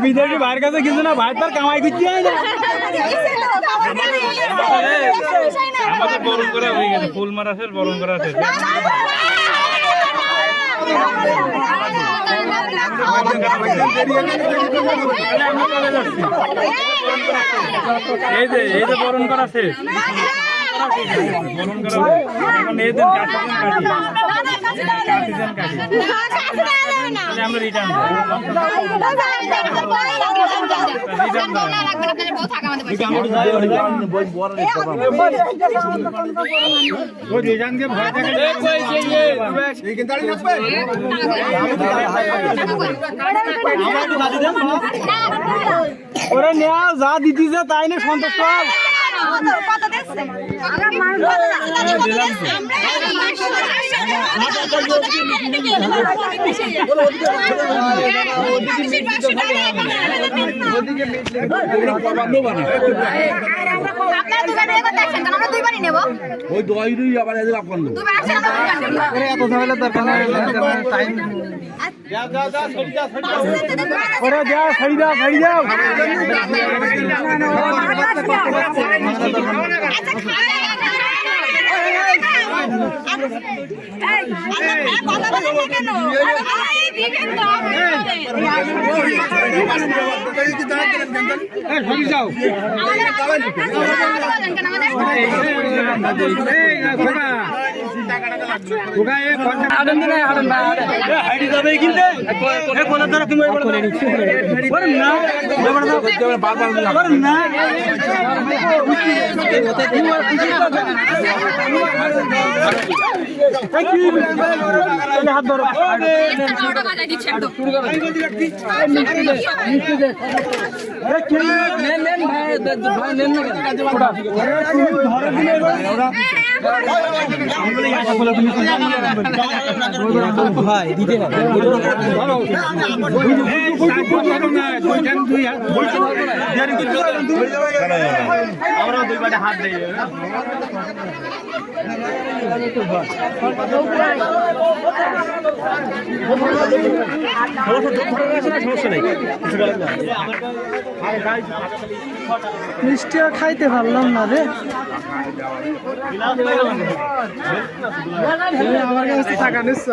বিদেশি ভাইয়ের কাছে কিছু না, ভাই তার কামাই করতে হয় না। আমাদের বরণ করা হয়ে গেছে, ফুল মারা শেষ, বরণ করা শেষ। এই যে বরণ করা শেষ, বরণ করা এখন এই দিন আমরা রিটার্ন ওরা নেওয়া যা দিতেছে তাই না সন্তুষ্ট। ওরা যা ছাড়ি দাও, ছাড়ি দাও। হাত ধরো ভাই দিতে হবে। আমরা দুই বাটে হাত দিই। মিষ্টিও খাইতে পারলাম না রে, আমার কাছে টাকা নিচ্ছ।